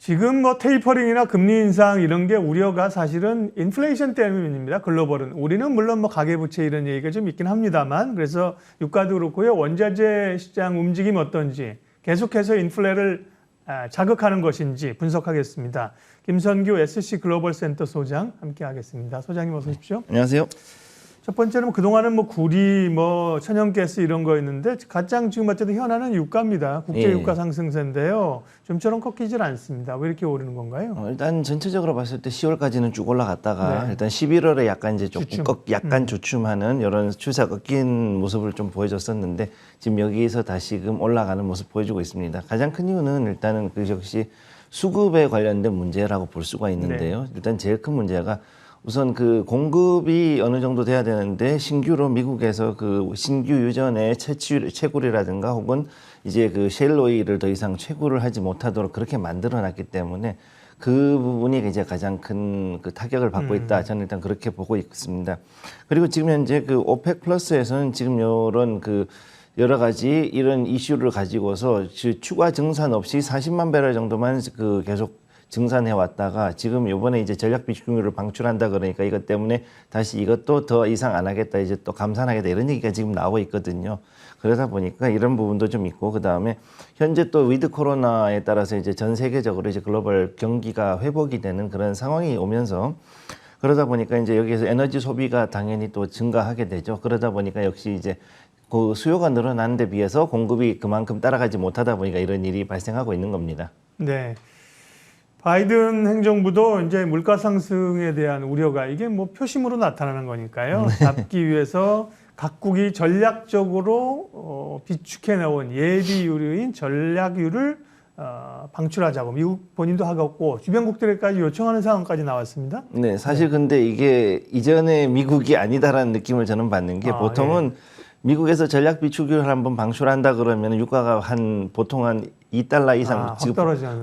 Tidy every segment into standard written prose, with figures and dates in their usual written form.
지금 뭐 테이퍼링이나 금리 인상 이런 게 우려가 사실은 인플레이션 때문입니다. 글로벌은. 우리는 물론 뭐 가계부채 이런 얘기가 좀 있긴 합니다만, 그래서 유가도 그렇고요. 원자재 시장 움직임 어떤지, 계속해서 인플레를 자극하는 것인지 분석하겠습니다. 김선규 SC 글로벌 센터 소장 함께 하겠습니다. 소장님 어서 오십시오. 안녕하세요. 첫 번째는 그동안은 뭐 구리, 뭐 천연가스 이런 거였는데 가장 지금 어쨌든 현안은 유가입니다. 국제 유가 상승세인데요. 좀처럼 꺾이질 않습니다. 왜 이렇게 오르는 건가요? 일단 전체적으로 봤을 때 10월까지는 쭉 올라갔다가 네. 일단 11월에 약간 이제 조금 주춤. 약간 주춤하는 이런 추세가 꺾인 모습을 좀 보여줬었는데 지금 여기에서 다시금 올라가는 모습 보여주고 있습니다. 가장 큰 이유는 일단은 그 역시 수급에 관련된 문제라고 볼 수가 있는데요. 네. 일단 제일 큰 문제가 우선 그 공급이 어느 정도 돼야 되는데 신규로 미국에서 그 신규 유전의 채굴이라든가 혹은 이제 그 셰일 오일을 더 이상 채굴을 하지 못하도록 그렇게 만들어 놨기 때문에 그 부분이 이제 가장 큰 그 타격을 받고 있다. 저는 일단 그렇게 보고 있습니다. 그리고 지금 현재 그 오펙 플러스에서는 지금 이런 그 여러 가지 이런 이슈를 가지고서 추가 증산 없이 40만 배럴 정도만 그 계속 증산해 왔다가 지금 이번에 이제 전략 비축유를 방출한다 그러니까 이것 때문에 다시 이것도 더 이상 안 하겠다 이제 또 감산하겠다 이런 얘기가 지금 나오고 있거든요. 그러다 보니까 이런 부분도 좀 있고 그 다음에 현재 또 위드 코로나에 따라서 이제 전 세계적으로 이제 글로벌 경기가 회복이 되는 그런 상황이 오면서 그러다 보니까 이제 여기에서 에너지 소비가 당연히 또 증가하게 되죠. 그러다 보니까 역시 이제 그 수요가 늘어나는 데 비해서 공급이 그만큼 따라가지 못하다 보니까 이런 일이 발생하고 있는 겁니다. 네. 바이든 행정부도 이제 물가 상승에 대한 우려가 이게 뭐 표심으로 나타나는 거니까요. 잡기 위해서 각국이 전략적으로 비축해 놓은 예비유류인 전략유를 방출하자고 미국 본인도 하고 주변국들에까지 요청하는 상황까지 나왔습니다. 네, 사실 근데 이게 이전에 미국이 아니다라는 느낌을 저는 받는 게 보통은 미국에서 전략 비축유를 한번 방출한다 그러면 유가가 보통 한 $2 이상 지금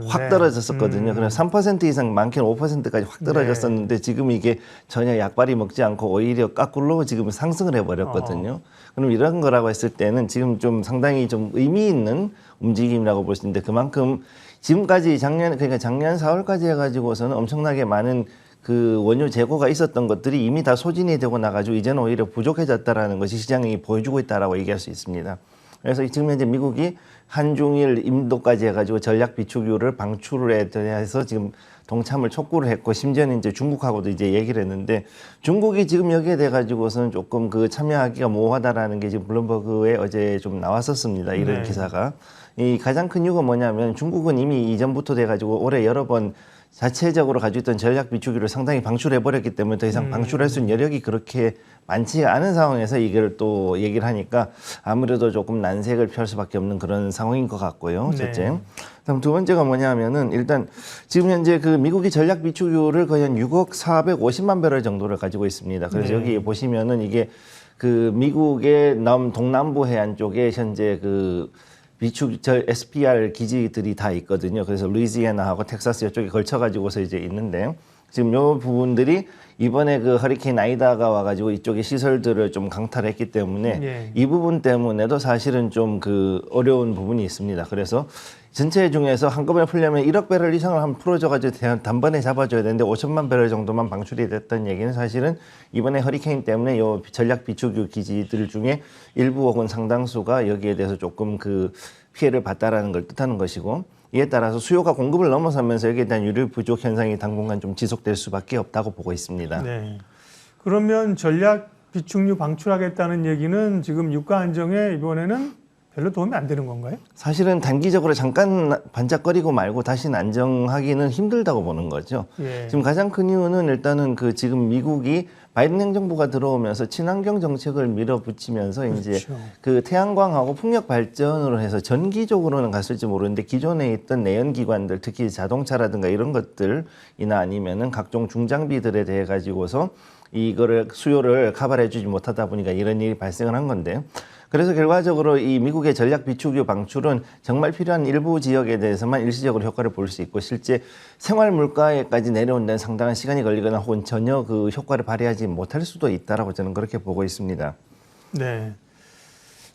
확 떨어졌었거든요. 그래서 3% 이상 많게는 5%까지 확 떨어졌었는데 지금 이게 전혀 약발이 먹지 않고 오히려 거꾸로 지금 상승을 해버렸거든요. 그럼 이런 거라고 했을 때는 지금 좀 상당히 좀 의미 있는 움직임이라고 볼 수 있는데 그만큼 지금까지 그러니까 작년 4월까지 해가지고서는 엄청나게 많은 그 원유 재고가 있었던 것들이 이미 다 소진이 되고 나가지고 이제는 오히려 부족해졌다라는 것이 시장이 보여주고 있다라고 얘기할 수 있습니다. 그래서 지금 현재 미국이 한중일 인도까지 해가지고 전략 비축유를 방출에 대해서 지금 동참을 촉구를 했고 심지어는 이제 중국하고도 이제 얘기를 했는데 중국이 지금 여기에 돼 가지고서는 조금 그 참여하기가 모호하다라는 게 지금 블룸버그에 어제 좀 나왔었습니다. 이런 기사가. 이 가장 큰 이유가 뭐냐면 중국은 이미 이전부터 돼 가지고 올해 여러 번 자체적으로 가지고 있던 전략 비축유를 상당히 방출해버렸기 때문에 더 이상 방출할 수 있는 여력이 그렇게 많지 않은 상황에서 이걸 또 얘기를 하니까 아무래도 조금 난색을 펼 수밖에 없는 그런 상황인 것 같고요. 첫째. 그다음 두 번째가 뭐냐면은 일단 지금 현재 그 미국이 전략 비축유를 거의 한 6억 450만 배럴 정도를 가지고 있습니다. 그래서 여기 보시면은 이게 그 미국의 동남부 해안 쪽에 현재 그 SPR 기지들이 다 있거든요. 그래서 루이지애나하고 텍사스 이쪽에 걸쳐가지고서 이제 있는데 지금 요 부분들이 이번에 그 허리케인 아이다가 와가지고 이쪽에 시설들을 좀 강탈했기 때문에 이 부분 때문에도 사실은 좀 그 어려운 부분이 있습니다. 그래서 전체 중에서 한꺼번에 풀려면 1억 배럴 이상을 한번 풀어줘가지고 단번에 잡아줘야 되는데 5천만 배럴 정도만 방출이 됐던 얘기는 사실은 이번에 허리케인 때문에 요 전략 비축유 기지들 중에 일부 혹은 상당수가 여기에 대해서 조금 그 피해를 봤다라는 걸 뜻하는 것이고 이에 따라서 수요가 공급을 넘어서면서 여기에 대한 유류 부족 현상이 당분간 좀 지속될 수밖에 없다고 보고 있습니다. 네. 그러면 전략 비축유 방출하겠다는 얘기는 지금 유가 안정에 이번에는 별로 도움이 안 되는 건가요? 사실은 단기적으로 잠깐 반짝거리고 말고 다시는 안정하기는 힘들다고 보는 거죠. 지금 가장 큰 이유는 일단은 그 지금 미국이 바이든 행정부가 들어오면서 친환경 정책을 밀어붙이면서 이제 그 태양광하고 풍력 발전으로 해서 전기적으로는 갔을지 모르는데 기존에 있던 내연기관들 특히 자동차라든가 이런 것들이나 아니면은 각종 중장비들에 대해 가지고서 이거를 수요를 커버해주지 못하다 보니까 이런 일이 발생을 한 건데 그래서 결과적으로 이 미국의 전략 비축유 방출은 정말 필요한 일부 지역에 대해서만 일시적으로 효과를 볼 수 있고 실제 생활 물가에까지 내려온 데는 상당한 시간이 걸리거나 혹은 전혀 그 효과를 발휘하지 못할 수도 있다라고 저는 그렇게 보고 있습니다. 네.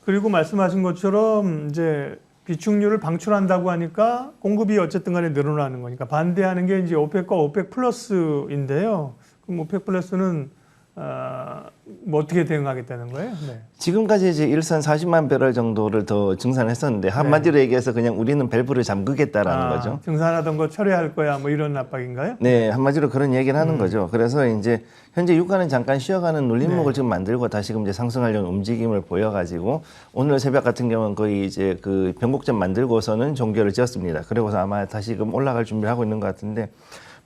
그리고 말씀하신 것처럼 이제 비축률을 방출한다고 하니까 공급이 어쨌든 간에 늘어나는 거니까 반대하는 게 이제 오펙과 오펙 플러스인데요. 그럼 오펙 플러스는 뭐 어떻게 대응하겠다는 거예요? 네. 지금까지 이제 일선 40만 배럴 정도를 더 증산했었는데 한마디로 얘기해서 그냥 우리는 밸브를 잠그겠다라는 거죠. 증산하던 거 철회할 거야 뭐 이런 압박인가요? 네, 한마디로 그런 얘기를 하는 거죠. 그래서 이제 현재 유가는 잠깐 쉬어가는 눌림목을 지금 만들고 다시금 이제 상승하려는 움직임을 보여가지고 오늘 새벽 같은 경우는 거의 이제 그 변곡점 만들고서는 종결을 지었습니다. 그리고서 아마 다시금 올라갈 준비를 하고 있는 것 같은데.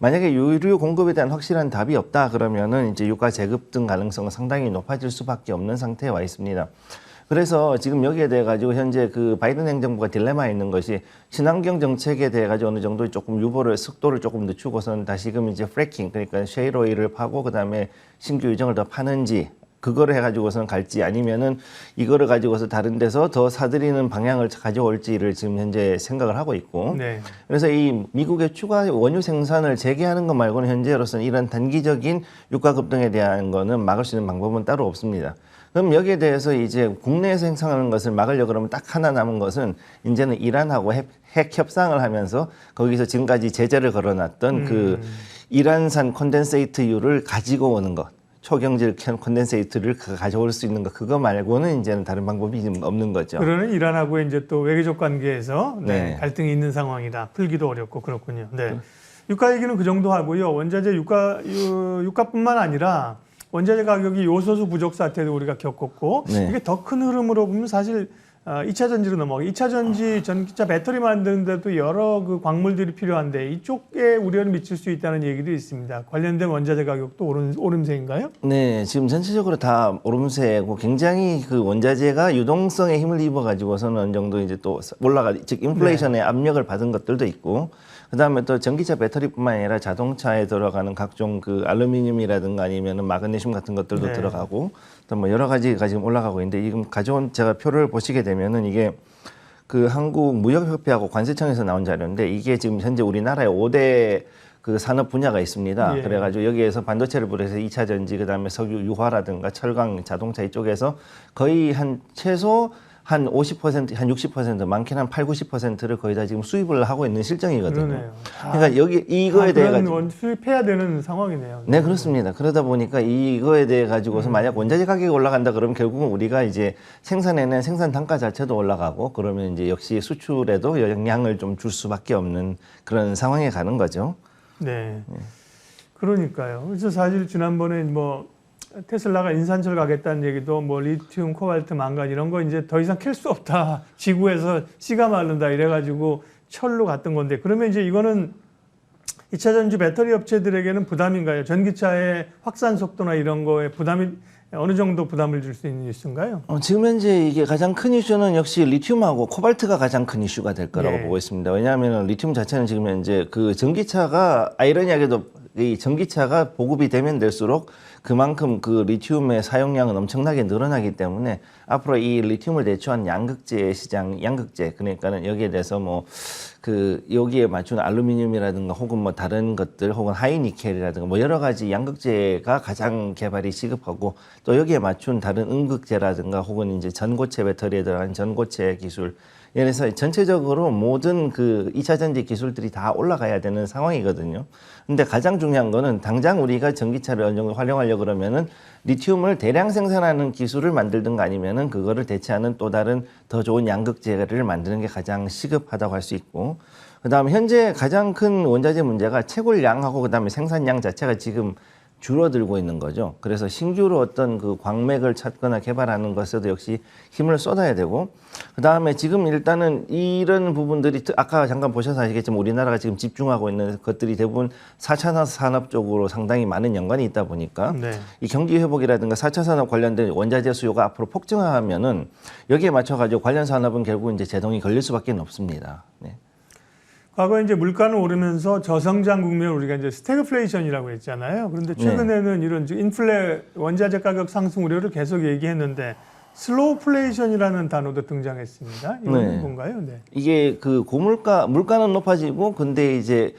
만약에 유류 공급에 대한 확실한 답이 없다 그러면은 이제 유가 제급 등 가능성은 상당히 높아질 수밖에 없는 상태에 와 있습니다. 그래서 지금 여기에 대해 가지고 현재 그 바이든 행정부가 딜레마에 있는 것이 친환경 정책에 대해 가지고 어느 정도 조금 속도를 조금 늦추고선 다시금 이제 프래킹 그러니까 셰일 오일을 파고 그다음에 신규 유정을 더 파는지 그거를 해가지고서는 갈지 아니면은 이거를 가지고서 다른 데서 더 사들이는 방향을 가져올지를 지금 현재 생각을 하고 있고 네. 그래서 이 미국의 추가 원유 생산을 재개하는 것 말고는 현재로서는 이런 단기적인 유가 급등에 대한 거는 막을 수 있는 방법은 따로 없습니다. 그럼 여기에 대해서 이제 국내에서 생산하는 것을 막으려고 그러면 딱 하나 남은 것은 이제는 이란하고 핵 협상을 하면서 거기서 지금까지 제재를 걸어놨던 그 이란산 콘덴세이트유를 가지고 오는 것. 초경질 콘덴세이트를 가져올 수 있는 거 그거 말고는 이제는 다른 방법이 지금 없는 거죠. 그러는 이란하고 이제 또 외교적 관계에서 네. 갈등이 있는 상황이다. 풀기도 어렵고 그렇군요. 네. 유가 얘기는 그 정도 하고요. 원자재 유가뿐만 아니라 원자재 가격이 요소수 부족 사태도 우리가 겪었고 네. 이게 더 큰 흐름으로 보면 사실 2차 전지로 넘어가. 2차 전지 전기차 배터리 만드는데도 여러 그 광물들이 필요한데 이쪽에 우려를 미칠 수 있다는 얘기도 있습니다. 관련된 원자재 가격도 오름세인가요? 네, 지금 전체적으로 다 오름세고 굉장히 그 원자재가 유동성에 힘을 입어 가지고서는 어느 정도 이제 또 즉 인플레이션의 압력을 받은 것들도 있고 그다음에 또 전기차 배터리뿐만 아니라 자동차에 들어가는 각종 그 알루미늄이라든가 아니면은 마그네슘 같은 것들도 들어가고 또 뭐 여러 가지가 지금 올라가고 있는데 지금 가져온 제가 표를 보시게 되면은 이게 그 한국 무역협회하고 관세청에서 나온 자료인데 이게 지금 현재 우리나라의 5대 그 산업 분야가 있습니다. 예. 그래가지고 여기에서 반도체를 비롯해서 2차 전지, 그다음에 석유, 유화라든가 철강, 자동차 이쪽에서 거의 한 최소 한 50%, 한 60%, 많게는 한 8, 90%를 거의 다 지금 수입을 하고 있는 실정이거든요. 그러네요. 그러니까 여기 이거에 대해 가지고 수입해야 되는 상황이네요. 네, 그렇습니다. 그러다 보니까 이거에 대해 가지고서 만약 원자재 가격이 올라간다 그러면 결국은 우리가 이제 생산에는 생산 단가 자체도 올라가고 그러면 이제 역시 수출에도 영향을 좀 줄 수밖에 없는 그런 상황에 가는 거죠. 네. 그러니까요. 그래서 사실 지난번에 뭐 테슬라가 인산철 가겠다는 얘기도 뭐 리튬, 코발트, 망간 이런 거 이제 더 이상 캘 수 없다. 지구에서 씨가 마른다 이래가지고 철로 갔던 건데 그러면 이제 이거는 2차 전지 배터리 업체들에게는 부담인가요? 전기차의 확산 속도나 이런 거에 부담이 어느 정도 부담을 줄 수 있는 뉴스인가요? 지금 현재 이게 가장 큰 이슈는 역시 리튬하고 코발트가 가장 큰 이슈가 될 거라고 예. 보고 있습니다. 왜냐하면 리튬 자체는 지금 현재 그 전기차가 아이러니하게도 이 전기차가 보급이 되면 될수록 그만큼 그 리튬의 사용량은 엄청나게 늘어나기 때문에 앞으로 이 리튬을 대체한 양극재 시장, 양극재 그러니까는 여기에 대해서 뭐 그 여기에 맞춘 알루미늄이라든가 혹은 뭐 다른 것들 혹은 하이니켈이라든가 뭐 여러 가지 양극재가 가장 개발이 시급하고 또 여기에 맞춘 다른 음극재라든가 혹은 이제 전고체 배터리에 들어간 전고체 기술 그래서 전체적으로 모든 그 2차 전지 기술들이 다 올라가야 되는 상황이거든요. 근데 가장 중요한 거는 당장 우리가 전기차를 어느 정도 활용하려고 그러면은 리튬을 대량 생산하는 기술을 만들든가 아니면은 그거를 대체하는 또 다른 더 좋은 양극재를 만드는 게 가장 시급하다고 할 수 있고 그다음에 현재 가장 큰 원자재 문제가 채굴량하고 그다음에 생산량 자체가 지금 줄어들고 있는 거죠. 그래서 신규로 어떤 그 광맥을 찾거나 개발하는 것에도 역시 힘을 쏟아야 되고, 그 다음에 지금 일단은 이런 부분들이 아까 잠깐 보셔서 아시겠지만 우리나라가 지금 집중하고 있는 것들이 대부분 4차 산업 쪽으로 상당히 많은 연관이 있다 보니까 이 경기 회복이라든가 4차 산업 관련된 원자재 수요가 앞으로 폭증하면은 여기에 맞춰가지고 관련 산업은 결국 이제 제동이 걸릴 수밖에 없습니다. 네. 과거에 이제 물가는 오르면서 저성장 국면 우리가 이제 스태그플레이션이라고 했잖아요. 그런데 최근에는 이런 원자재 가격 상승 우려를 계속 얘기했는데 슬로우플레이션이라는 단어도 등장했습니다. 이건 뭔가요? 네. 이게 그 물가는 높아지고 근데 이제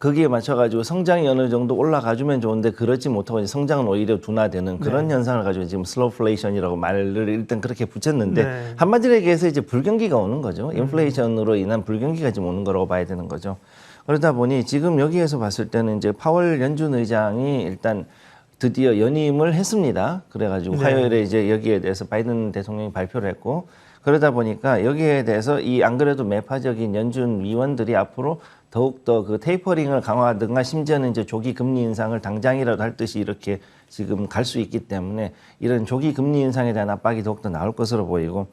거기에 맞춰가지고 성장이 어느 정도 올라가주면 좋은데 그렇지 못하고 이제 성장은 오히려 둔화되는 그런 현상을 가지고 지금 슬로플레이션이라고 말을 일단 그렇게 붙였는데 네. 한마디로 얘기해서 이제 불경기가 오는 거죠. 인플레이션으로 인한 불경기가 지금 오는 거라고 봐야 되는 거죠. 그러다 보니 지금 여기에서 봤을 때는 이제 파월 연준 의장이 일단 드디어 연임을 했습니다. 그래가지고 네. 화요일에 이제 여기에 대해서 바이든 대통령이 발표를 했고 그러다 보니까 여기에 대해서 이 안 그래도 매파적인 연준 위원들이 앞으로 더욱더 그 테이퍼링을 강화하든가 심지어는 이제 조기 금리 인상을 당장이라도 할 듯이 이렇게 지금 갈 수 있기 때문에 이런 조기 금리 인상에 대한 압박이 더욱더 나올 것으로 보이고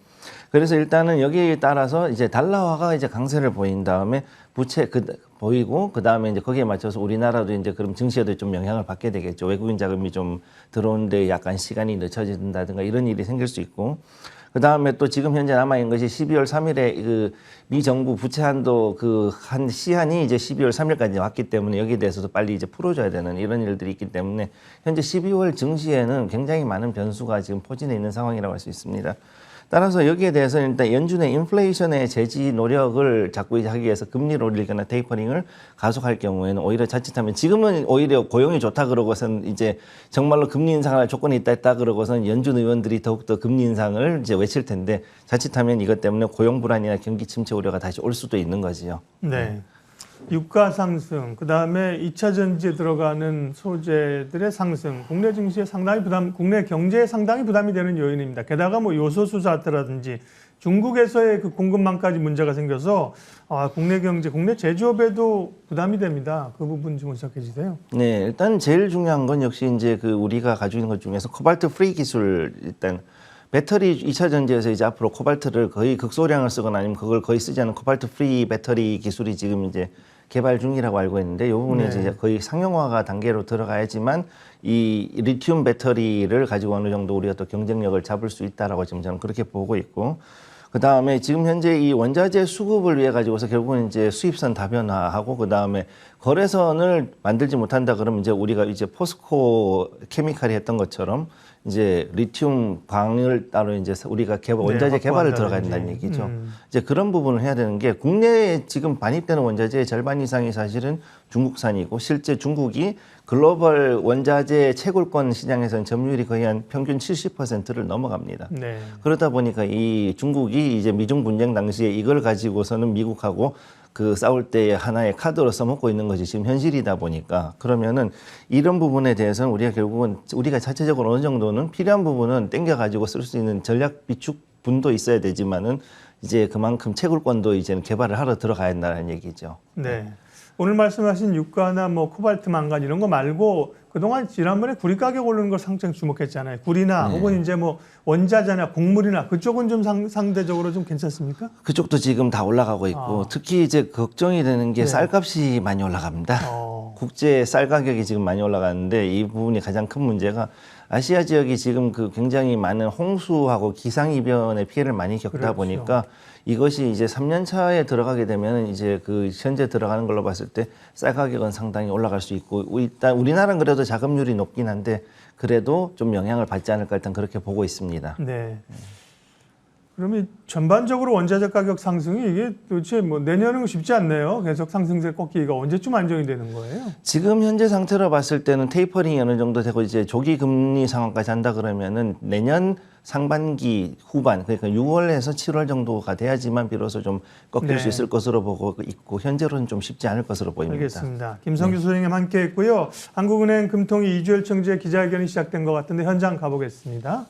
그래서 일단은 여기에 따라서 이제 달러화가 이제 강세를 보인 다음에 부채 보이고 그 다음에 이제 거기에 맞춰서 우리나라도 이제 그럼 증시에도 좀 영향을 받게 되겠죠. 외국인 자금이 좀 들어오는데 약간 시간이 늦춰진다든가 이런 일이 생길 수 있고 그 다음에 또 지금 현재 남아있는 것이 12월 3일에 그 미 정부 부채 한도 그 한 시한이 이제 12월 3일까지 왔기 때문에 여기에 대해서도 빨리 이제 풀어줘야 되는 이런 일들이 있기 때문에 현재 12월 증시에는 굉장히 많은 변수가 지금 포진해 있는 상황이라고 할 수 있습니다. 따라서 여기에 대해서는 일단 연준의 인플레이션의 제지 노력을 자꾸 하기 위해서 금리를 올리거나 테이퍼링을 가속할 경우에는 오히려 자칫하면 지금은 오히려 고용이 좋다 그러고선 이제 정말로 금리 인상을 할 조건이 있다 그러고선 연준 의원들이 더욱더 금리 인상을 이제 외칠 텐데 자칫하면 이것 때문에 고용 불안이나 경기 침체 우려가 다시 올 수도 있는 거지요. 네. 유가 상승, 그 다음에 2차 전지에 들어가는 소재들의 상승, 국내 증시에 상당히 국내 경제에 상당히 부담이 되는 요인입니다. 게다가 뭐 요소수 자태라든지 중국에서의 그 공급망까지 문제가 생겨서 국내 경제, 국내 제조업에도 부담이 됩니다. 그 부분 좀 어떻게 지세요? 네, 일단 제일 중요한 건 역시 이제 그 우리가 가지고 있는 것 중에서 코발트 프리 기술 일단 배터리 2차 전지에서 이제 앞으로 코발트를 거의 극소량을 쓰거나 아니면 그걸 거의 쓰지 않은 코발트 프리 배터리 기술이 지금 이제 개발 중이라고 알고 있는데 이 부분이 이제 거의 상용화가 단계로 들어가야지만 이 리튬 배터리를 가지고 어느 정도 우리가 또 경쟁력을 잡을 수 있다라고 지금 저는 그렇게 보고 있고 그 다음에 지금 현재 이 원자재 수급을 위해 가지고서 결국은 이제 수입선 다변화하고 그 다음에 거래선을 만들지 못한다 그러면 이제 우리가 이제 포스코 케미칼이 했던 것처럼 이제 리튬 광을 따로 이제 우리가 원자재 개발을 들어가야 된다는 얘기죠. 이제 그런 부분을 해야 되는 게 국내에 지금 반입되는 원자재의 절반 이상이 사실은 중국산이고 실제 중국이 글로벌 원자재 채굴권 시장에서는 점유율이 거의 한 평균 70%를 넘어갑니다. 네. 그러다 보니까 이 중국이 이제 미중 분쟁 당시에 이걸 가지고서는 미국하고 그 싸울 때 하나의 카드로 써먹고 있는 것이 지금 현실이다 보니까 그러면은 이런 부분에 대해서는 우리가 결국은 우리가 자체적으로 어느 정도는 필요한 부분은 땡겨가지고 쓸 수 있는 전략 비축분도 있어야 되지만은 이제 그만큼 채굴권도 이제는 개발을 하러 들어가야 한다는 얘기죠. 네. 오늘 말씀하신 유가나 뭐 코발트 망간 이런 거 말고 그동안 지난번에 구리 가격 오르는 걸 상당히 주목했잖아요. 구리나 혹은 이제 뭐 원자재나 곡물이나 그쪽은 좀 상대적으로 좀 괜찮습니까? 그쪽도 지금 다 올라가고 있고 특히 이제 걱정이 되는 게 네. 쌀값이 많이 올라갑니다. 국제 쌀 가격이 지금 많이 올라가는데 이 부분이 가장 큰 문제가 아시아 지역이 지금 그 굉장히 많은 홍수하고 기상이변의 피해를 많이 겪다 그렇죠. 보니까 이것이 이제 3년 차에 들어가게 되면 이제 그 현재 들어가는 걸로 봤을 때 쌀 가격은 상당히 올라갈 수 있고 일단 우리나라는 그래도 자급률이 높긴 한데 그래도 좀 영향을 받지 않을까 일단 그렇게 보고 있습니다. 네. 그러면 전반적으로 원자재 가격 상승이 이게 도대체 뭐 내년은 쉽지 않네요. 계속 상승세 꺾기가 언제쯤 안정이 되는 거예요? 지금 현재 상태로 봤을 때는 테이퍼링이 어느 정도 되고 이제 조기 금리 상황까지 한다 그러면은 내년 상반기 후반 그러니까 6월에서 7월 정도가 돼야지만 비로소 좀 꺾일 수 있을 것으로 보고 있고 현재로는 좀 쉽지 않을 것으로 보입니다. 알겠습니다. 김성규 소장님 함께했고요. 한국은행 금통위 이주열 총재 기자회견이 시작된 것 같은데 현장 가보겠습니다.